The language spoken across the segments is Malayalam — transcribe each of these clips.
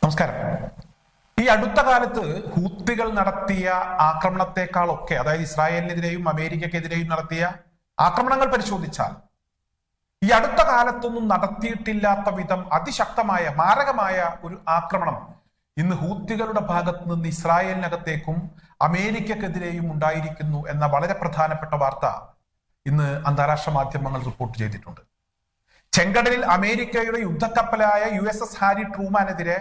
നമസ്കാരം. ഈ അടുത്ത കാലത്ത് ഹൂത്തികൾ നടത്തിയ ആക്രമണത്തെക്കാളൊക്കെ, അതായത് ഇസ്രായേലിനെതിരെയും അമേരിക്കക്കെതിരെയും നടത്തിയ ആക്രമണങ്ങൾ പരിശോധിച്ചാൽ ഈ അടുത്ത കാലത്തൊന്നും നടത്തിയിട്ടില്ലാത്ത വിധം അതിശക്തമായ മാരകമായ ഒരു ആക്രമണം ഇന്ന് ഹൂത്തികളുടെ ഭാഗത്ത് നിന്ന് ഇസ്രായേലിനകത്തേക്കും അമേരിക്കക്കെതിരെയും ഉണ്ടായിരിക്കുന്നു എന്ന വളരെ പ്രധാനപ്പെട്ട വാർത്ത ഇന്ന് അന്താരാഷ്ട്ര മാധ്യമങ്ങൾ റിപ്പോർട്ട് ചെയ്തിട്ടുണ്ട്. ചെങ്കടലിൽ അമേരിക്കയുടെ യുദ്ധക്കപ്പലായ USS ഹാരി ട്രൂമാനെതിരെ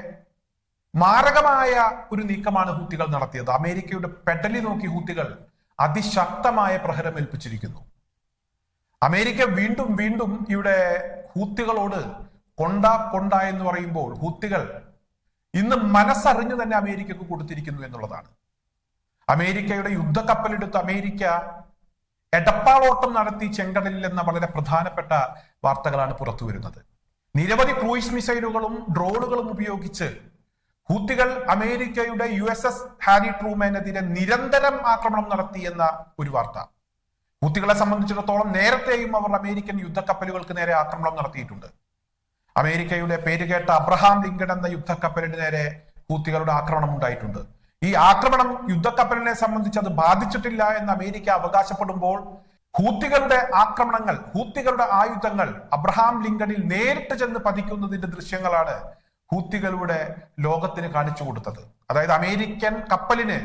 മാരകമായ ഒരു നീക്കമാണ് ഹൂത്തികൾ നടത്തിയത്. അമേരിക്കയുടെ പെടലി നോക്കി ഹൂത്തികൾ അതിശക്തമായ പ്രഹരം ഏൽപ്പിച്ചിരിക്കുന്നു. അമേരിക്ക വീണ്ടും വീണ്ടും ഇവിടെ ഹൂത്തികളോട് കൊണ്ട എന്ന് പറയുമ്പോൾ ഹൂത്തികൾ ഇന്ന് മനസ്സറിഞ്ഞു തന്നെ അമേരിക്കക്ക് കൊടുത്തിരിക്കുന്നു എന്നുള്ളതാണ്. അമേരിക്കയുടെ യുദ്ധക്കപ്പലെടുത്ത് അമേരിക്ക എടപ്പാളോട്ടം നടത്തി ചെങ്കടലിൽ എന്ന വളരെ പ്രധാനപ്പെട്ട വാർത്തകളാണ് പുറത്തു വരുന്നത്. നിരവധി ക്രൂയിസ് മിസൈലുകളും ഡ്രോണുകളും ഉപയോഗിച്ച് ഹൂത്തികൾ അമേരിക്കയുടെ USS ഹാരി ട്രൂമാനെതിരെ നിരന്തരം ആക്രമണം നടത്തി എന്ന ഒരു വാർത്ത. ഹൂത്തികളെ സംബന്ധിച്ചിടത്തോളം നേരത്തെയും അവർ അമേരിക്കൻ യുദ്ധക്കപ്പലുകൾക്ക് നേരെ ആക്രമണം നടത്തിയിട്ടുണ്ട്. അമേരിക്കയുടെ പേരുകേട്ട അബ്രഹാം ലിങ്കൺ എന്ന യുദ്ധക്കപ്പലിന് നേരെ ഹൂത്തികളുടെ ആക്രമണം ഉണ്ടായിട്ടുണ്ട്. ഈ ആക്രമണം യുദ്ധക്കപ്പലിനെ സംബന്ധിച്ച് അത് ബാധിച്ചിട്ടില്ല എന്ന് അമേരിക്ക അവകാശപ്പെടുമ്പോൾ ഹൂത്തികളുടെ ആക്രമണങ്ങൾ, ഹൂത്തികളുടെ ആയുധങ്ങൾ അബ്രഹാം ലിങ്കണിൽ നേരിട്ട് ചെന്ന് പതിക്കുന്നതിന്റെ ദൃശ്യങ്ങളാണ് ഹൂത്തികളുടെ ലോകത്തിന് കാണിച്ചു കൊടുത്തത്. അതായത് അമേരിക്കൻ കപ്പലിന്,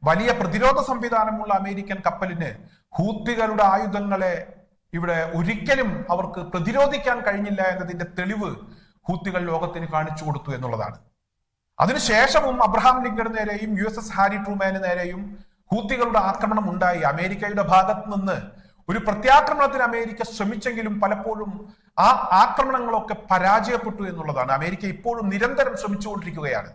വലിയ പ്രതിരോധ സംവിധാനമുള്ള അമേരിക്കൻ കപ്പലിന് ഹൂത്തികളുടെ ആയുധങ്ങളെ ഇവിടെ ഒരിക്കലും അവർക്ക് പ്രതിരോധിക്കാൻ കഴിഞ്ഞില്ല എന്നതിന്റെ തെളിവ് ഹൂത്തികൾ ലോകത്തിന് കാണിച്ചു കൊടുത്തു എന്നുള്ളതാണ്. അതിനുശേഷവും അബ്രഹാം ലിങ്കണ് നേരെയും USS ഹാരി ട്രൂമാന് നേരെയും ഹൂത്തികളുടെ ആക്രമണം ഉണ്ടായി. അമേരിക്കയുടെ ഭാഗത്ത് നിന്ന് ഒരു പ്രത്യാക്രമണത്തിന് അമേരിക്ക ശ്രമിച്ചെങ്കിലും പലപ്പോഴും ആ ആക്രമണങ്ങളൊക്കെ പരാജയപ്പെട്ടു എന്നുള്ളതാണ്. അമേരിക്ക ഇപ്പോഴും നിരന്തരം ശ്രമിച്ചുകൊണ്ടിരിക്കുകയാണ്.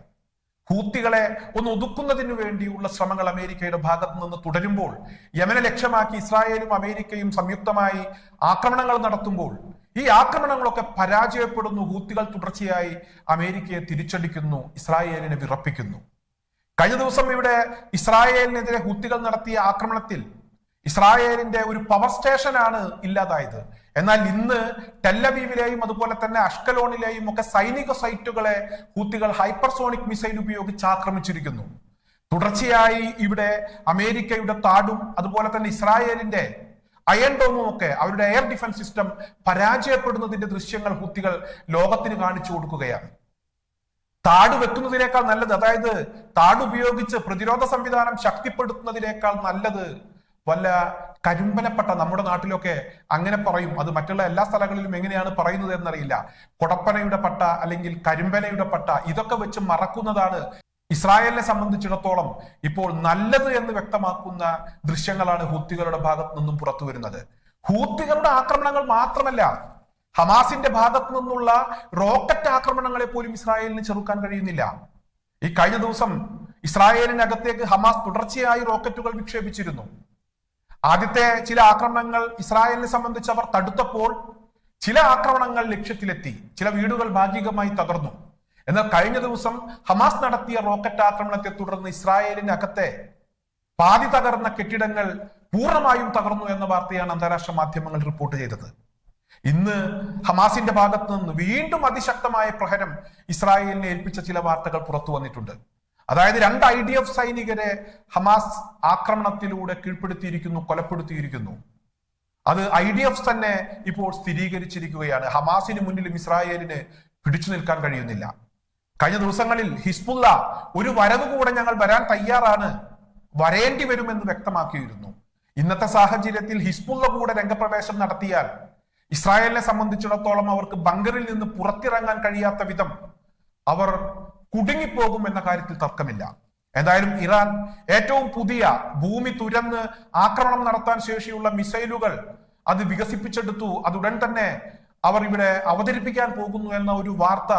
ഹൂത്തികളെ ഒന്ന് ഒതുക്കുന്നതിന് വേണ്ടിയുള്ള ശ്രമങ്ങൾ അമേരിക്കയുടെ ഭാഗത്ത് നിന്ന് തുടരുമ്പോൾ, യമനെ ലക്ഷ്യമാക്കി ഇസ്രായേലും അമേരിക്കയും സംയുക്തമായി ആക്രമണങ്ങൾ നടത്തുമ്പോൾ ഈ ആക്രമണങ്ങളൊക്കെ പരാജയപ്പെടുന്നു. ഹൂത്തികൾ തുടർച്ചയായി അമേരിക്കയെ തിരിച്ചടിക്കുന്നു, ഇസ്രായേലിനെ വിറപ്പിക്കുന്നു. കഴിഞ്ഞ ദിവസം ഇവിടെ ഇസ്രായേലിനെതിരെ ഹൂത്തികൾ നടത്തിയ ആക്രമണത്തിൽ ഇസ്രായേലിന്റെ ഒരു പവർ സ്റ്റേഷനാണ് ഇല്ലാതായത്. എന്നാൽ ഇന്ന് ടെല്ലവീവിലെയും അതുപോലെ തന്നെ അഷ്കലോണിലെയും ഒക്കെ സൈനിക സൈറ്റുകളെ ഹൂത്തികൾ ഹൈപ്പർസോണിക് മിസൈൽ ഉപയോഗിച്ച് ആക്രമിച്ചിരിക്കുന്നു. തുടർച്ചയായി ഇവിടെ അമേരിക്കയുടെ താഡും അതുപോലെ തന്നെ ഇസ്രായേലിന്റെ അയൺ ഡോമും ഒക്കെ, അവരുടെ എയർ ഡിഫൻസ് സിസ്റ്റം പരാജയപ്പെടുന്നതിന്റെ ദൃശ്യങ്ങൾ ഹൂത്തികൾ ലോകത്തിന് കാണിച്ചു കൊടുക്കുകയാണ്. താഡ് വെക്കുന്നതിനേക്കാൾ നല്ലത്, അതായത് താഡ് ഉപയോഗിച്ച് പ്രതിരോധ സംവിധാനം ശക്തിപ്പെടുത്തുന്നതിനേക്കാൾ നല്ലത് വല്ല കരിമ്പനപ്പട്ട, നമ്മുടെ നാട്ടിലൊക്കെ അങ്ങനെ പറയും, അത് മറ്റുള്ള എല്ലാ സ്ഥലങ്ങളിലും എങ്ങനെയാണ് പറയുന്നത് എന്നറിയില്ല, കൊടപ്പനയുടെ പട്ട അല്ലെങ്കിൽ കരിമ്പനയുടെ പട്ട, ഇതൊക്കെ വെച്ച് മറക്കുന്നതാണ് ഇസ്രായേലിനെ സംബന്ധിച്ചിടത്തോളം ഇപ്പോൾ നല്ലത് എന്ന് വ്യക്തമാക്കുന്ന ദൃശ്യങ്ങളാണ് ഹൂത്തികളുടെ ഭാഗത്ത് നിന്നും പുറത്തു വരുന്നത്. ഹൂത്തികളുടെ ആക്രമണങ്ങൾ മാത്രമല്ല, ഹമാസിന്റെ ഭാഗത്ത് നിന്നുള്ള റോക്കറ്റ് ആക്രമണങ്ങളെ പോലും ഇസ്രായേലിന് ചെറുക്കാൻ കഴിയുന്നില്ല. ഈ കഴിഞ്ഞ ദിവസം ഇസ്രായേലിനകത്തേക്ക് ഹമാസ് തുടർച്ചയായി റോക്കറ്റുകൾ വിക്ഷേപിച്ചിരുന്നു. ആദ്യത്തെ ചില ആക്രമണങ്ങൾ ഇസ്രായേലിനെ സംബന്ധിച്ച് അവർ തടുത്തപ്പോൾ ചില ആക്രമണങ്ങൾ ലക്ഷ്യത്തിലെത്തി, ചില വീടുകൾ ഭാഗികമായി തകർന്നു. എന്നാൽ കഴിഞ്ഞ ദിവസം ഹമാസ് നടത്തിയ റോക്കറ്റ് ആക്രമണത്തെ തുടർന്ന് ഇസ്രായേലിനകത്തെ പാതി തകർന്ന കെട്ടിടങ്ങൾ പൂർണ്ണമായും തകർന്നു എന്ന വാർത്തയാണ് അന്താരാഷ്ട്ര മാധ്യമങ്ങൾ റിപ്പോർട്ട് ചെയ്തത്. ഇന്ന് ഹമാസിന്റെ ഭാഗത്ത് നിന്ന് വീണ്ടും അതിശക്തമായ പ്രഹരം ഇസ്രായേലിനെ ഏൽപ്പിച്ച ചില വാർത്തകൾ പുറത്തു വന്നിട്ടുണ്ട്. അതായത് 2 IDF സൈനികരെ ഹമാസ് ആക്രമണത്തിലൂടെ കീഴ്പ്പെടുത്തിയിരിക്കുന്നു, കൊലപ്പെടുത്തിയിരിക്കുന്നു. അത് IDF തന്നെ ഇപ്പോൾ സ്ഥിരീകരിച്ചിരിക്കുകയാണ്. ഹമാസിന് മുന്നിലും ഇസ്രായേലിന് പിടിച്ചു നിൽക്കാൻ കഴിയുന്നില്ല. കഴിഞ്ഞ ദിവസങ്ങളിൽ ഹിസ്ബുള്ള ഒരു വരവ് കൂടെ ഞങ്ങൾ വരാൻ തയ്യാറാണ്, വരേണ്ടി വരുമെന്ന് വ്യക്തമാക്കിയിരുന്നു. ഇന്നത്തെ സാഹചര്യത്തിൽ ഹിസ്ബുള്ള കൂടെ രംഗപ്രവേശം നടത്തിയാൽ ഇസ്രായേലിനെ സംബന്ധിച്ചിടത്തോളം അവർക്ക് ബങ്കറിൽ നിന്ന് പുറത്തിറങ്ങാൻ കഴിയാത്ത വിധം അവർ കുടുങ്ങിപ്പോകും എന്ന കാര്യത്തിൽ തർക്കമില്ല. എന്തായാലും ഇറാൻ ഏറ്റവും പുതിയ ഭൂമി തുരന്ന് ആക്രമണം നടത്താൻ ശേഷിയുള്ള മിസൈലുകൾ അത് വികസിപ്പിച്ചെടുത്തു. അതുടൻ തന്നെ അവർ ഇവിടെ അവതരിപ്പിക്കാൻ പോകുന്നു എന്ന ഒരു വാർത്ത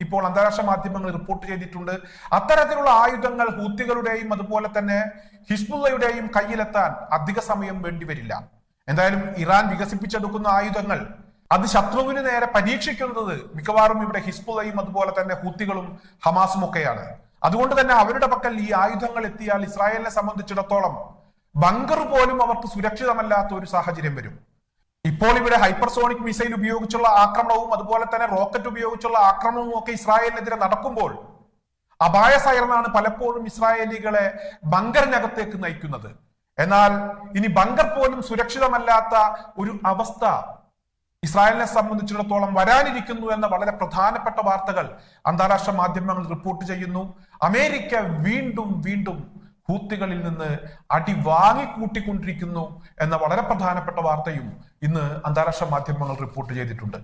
ഇപ്പോൾ അന്താരാഷ്ട്ര മാധ്യമങ്ങൾ റിപ്പോർട്ട് ചെയ്തിട്ടുണ്ട്. അത്തരത്തിലുള്ള ആയുധങ്ങൾ ഹൂത്തികളുടെയും അതുപോലെ തന്നെ ഹിസ്ബുള്ളയുടെയും കയ്യിലെത്താൻ അധിക സമയം വേണ്ടിവരില്ല. എന്തായാലും ഇറാൻ വികസിപ്പിച്ചെടുക്കുന്ന ആയുധങ്ങൾ അത് ശത്രുവിന് നേരെ പരീക്ഷിക്കുന്നത് മിക്കവാറും ഇവിടെ ഹിസ്ബുള്ളയും അതുപോലെ തന്നെ ഹൂത്തികളും ഹമാസും ഒക്കെയാണ്. അതുകൊണ്ട് തന്നെ അവരുടെ പക്കൽ ഈ ആയുധങ്ങൾ എത്തിയാൽ ഇസ്രായേലിനെ സംബന്ധിച്ചിടത്തോളം ബങ്കർ പോലും അവർക്ക് സുരക്ഷിതമല്ലാത്ത ഒരു സാഹചര്യം വരും. ഇപ്പോൾ ഇവിടെ ഹൈപ്പർസോണിക് മിസൈൽ ഉപയോഗിച്ചുള്ള ആക്രമണവും അതുപോലെ തന്നെ റോക്കറ്റ് ഉപയോഗിച്ചുള്ള ആക്രമണവും ഒക്കെ ഇസ്രായേലിനെതിരെ നടക്കുമ്പോൾ അപായ സൈറനാണ് പലപ്പോഴും ഇസ്രായേലികളെ ബങ്കറിനകത്തേക്ക് നയിക്കുന്നത്. എന്നാൽ ഇനി ബങ്കർ പോലും സുരക്ഷിതമല്ലാത്ത ഒരു അവസ്ഥ ഇസ്രായേലിനെ സംബന്ധിച്ചിടത്തോളം വരാനിരിക്കുന്നു എന്ന വളരെ പ്രധാനപ്പെട്ട വാർത്തകൾ അന്താരാഷ്ട്ര മാധ്യമങ്ങൾ റിപ്പോർട്ട് ചെയ്യുന്നു. അമേരിക്ക വീണ്ടും വീണ്ടും ഹൂത്തികളിൽ നിന്ന് അടി വാങ്ങിക്കൂട്ടിക്കൊണ്ടിരിക്കുന്നു എന്ന വളരെ പ്രധാനപ്പെട്ട വാർത്തയും ഇന്ന് അന്താരാഷ്ട്ര മാധ്യമങ്ങൾ റിപ്പോർട്ട് ചെയ്തിട്ടുണ്ട്.